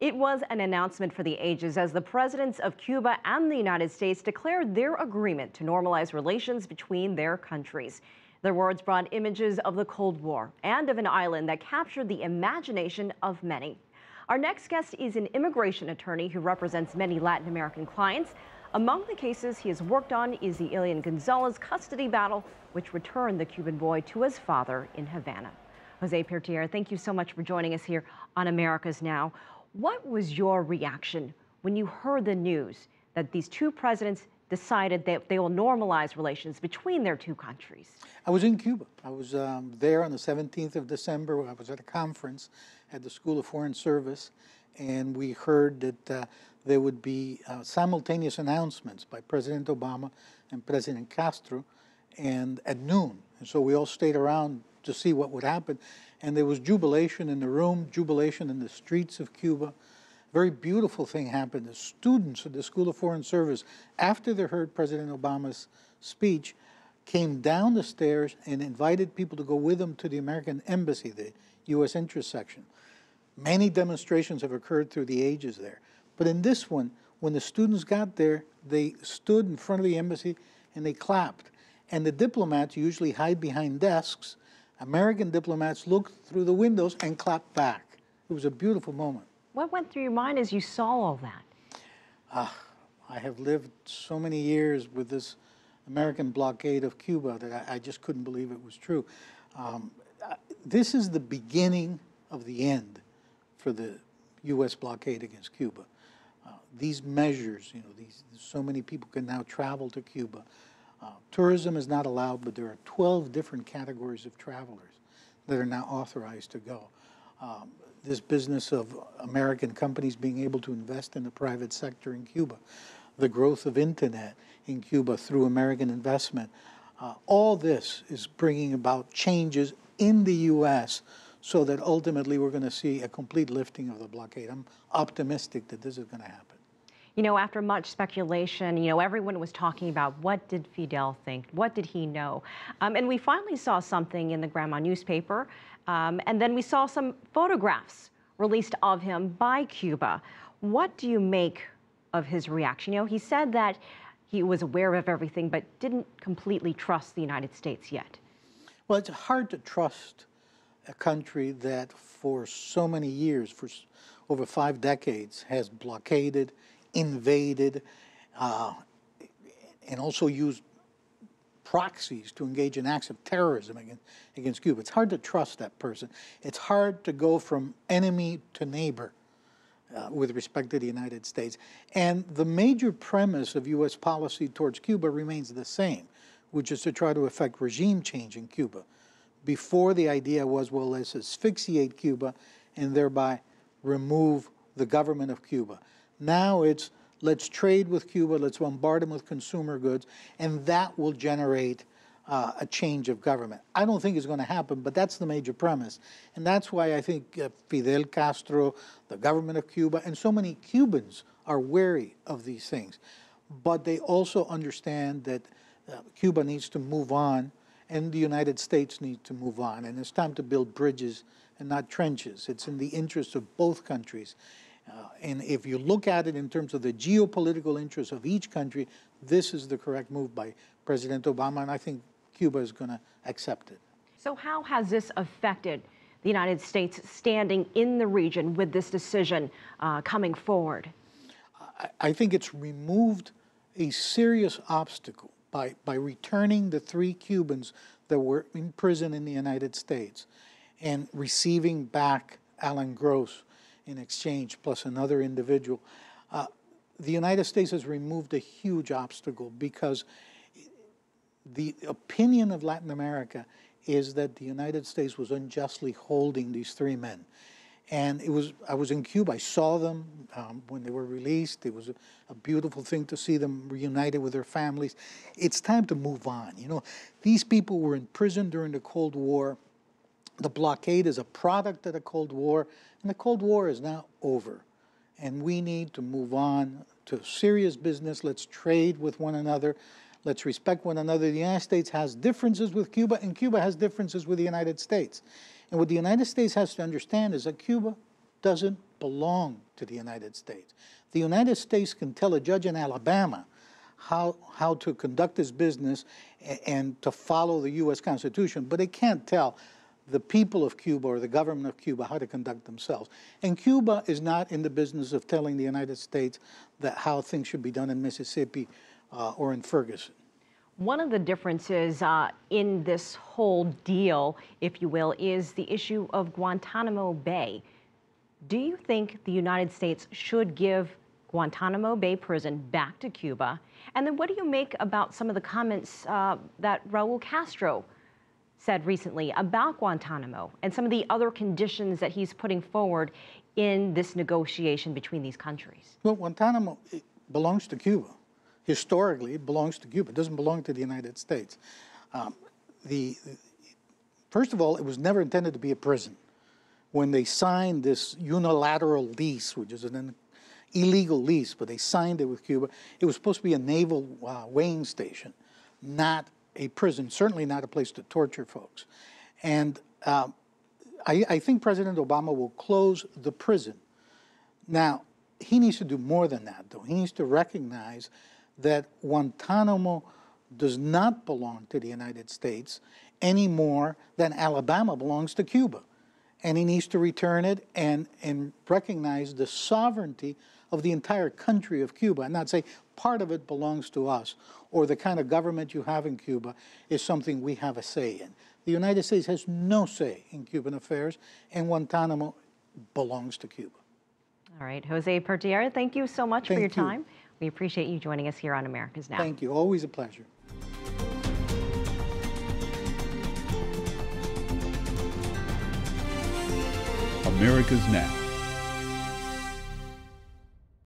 It was an announcement for the ages as the presidents of Cuba and the United States declared their agreement to normalize relations between their countries. Their words brought images of the Cold War and of an island that captured the imagination of many. Our next guest is an immigration attorney who represents many Latin American clients. Among the cases he has worked on is the Elaine Gonzalez custody battle, which returned the Cuban boy to his father in Havana. Jose Pertierra, thank you so much for joining us here on America's Now. What was your reaction when you heard the news that these two presidents decided that they will normalize relations between their two countries? I was in Cuba. I was there on the 17th of December. I was at a conference at the School of Foreign Service, and we heard that there would be simultaneous announcements by President Obama and President Castro, and at noon. And so we all stayed around to see what would happen. And there was jubilation in the room, jubilation in the streets of Cuba. Very beautiful thing happened. The students at the School of Foreign Service, after they heard President Obama's speech, came down the stairs and invited people to go with them to the American Embassy, the U.S. interest section. Many demonstrations have occurred through the ages there. But in this one, when the students got there, they stood in front of the embassy and they clapped. And the diplomats usually hide behind desks. American diplomats looked through the windows and clapped back. It was a beautiful moment. What went through your mind as you saw all that? I have lived so many years with this American blockade of Cuba that I just couldn't believe it was true. This is the beginning of the end for the U.S. blockade against Cuba. These measures, so many people can now travel to Cuba. Tourism is not allowed, but there are 12 different categories of travelers that are now authorized to go. This business of American companies being able to invest in the private sector in Cuba, the growth of internet in Cuba through American investment, all this is bringing about changes in the U.S. so that ultimately we're going to see a complete lifting of the blockade. I'm optimistic that this is going to happen. You know, after much speculation, everyone was talking about what did Fidel think? What did he know? And we finally saw something in the Grandma newspaper, and then we saw some photographs released of him by Cuba. What do you make of his reaction? He said that he was aware of everything, but didn't completely trust the United States yet. Well, it's hard to trust a country that for so many years, for over 5 decades, has blockaded, invaded, and also used proxies to engage in acts of terrorism against Cuba. It's hard to trust that person. It's hard to go from enemy to neighbor with respect to the United States. And the major premise of U.S. policy towards Cuba remains the same, which is to try to effect regime change in Cuba. Before, the idea was, well, let's asphyxiate Cuba and thereby remove the government of Cuba. Now it's, let's trade with Cuba, let's bombard them with consumer goods, and that will generate a change of government. I don't think it's going to happen, but that's the major premise. And that's why I think Fidel Castro, the government of Cuba, and so many Cubans are wary of these things. But they also understand that Cuba needs to move on, and the United States needs to move on. And it's time to build bridges and not trenches. It's in the interest of both countries. And if you look at it in terms of the geopolitical interests of each country, this is the correct move by President Obama, and I think Cuba is going to accept it. So how has this affected the United States standing in the region with this decision coming forward? I think it's removed a serious obstacle by returning the 3 Cubans that were in prison in the United States and receiving back Alan Gross in exchange, plus another individual. The United States has removed a huge obstacle because the opinion of Latin America is that the United States was unjustly holding these 3 men. And I was in Cuba, I saw them when they were released. It was a beautiful thing to see them reunited with their families. It's time to move on. These people were in prison during the Cold War. The blockade is a product of the Cold War, and the Cold War is now over. And we need to move on to serious business. Let's trade with one another. Let's respect one another. The United States has differences with Cuba, and Cuba has differences with the United States. And what the United States has to understand is that Cuba doesn't belong to the United States. The United States can tell a judge in Alabama how to conduct his business and to follow the U.S. Constitution, but it can't tell the people of Cuba or the government of Cuba how to conduct themselves. And Cuba is not in the business of telling the United States that how things should be done in Mississippi or in Ferguson. One of the differences in this whole deal, if you will, is the issue of Guantanamo Bay. Do you think the United States should give Guantanamo Bay prison back to Cuba? And then what do you make about some of the comments that Raul Castro said recently about Guantanamo and some of the other conditions that he's putting forward in this negotiation between these countries? Well, Guantanamo belongs to Cuba. Historically, it belongs to Cuba. It doesn't belong to the United States. First of all, it was never intended to be a prison. When they signed this unilateral lease, which is an illegal lease, but they signed it with Cuba, it was supposed to be a naval weighing station, not a prison, certainly not a place to torture folks. And I think President Obama will close the prison. Now, he needs to do more than that, though. He needs to recognize that Guantanamo does not belong to the United States any more than Alabama belongs to Cuba. And he needs to return it and recognize the sovereignty of the entire country of Cuba and not say part of it belongs to us or the kind of government you have in Cuba is something we have a say in. The United States has no say in Cuban affairs, and Guantanamo belongs to Cuba. All right, Jose Pertierra, thank you so much for your time. We appreciate you joining us here on America's Now. Thank you. Always a pleasure. America's Now.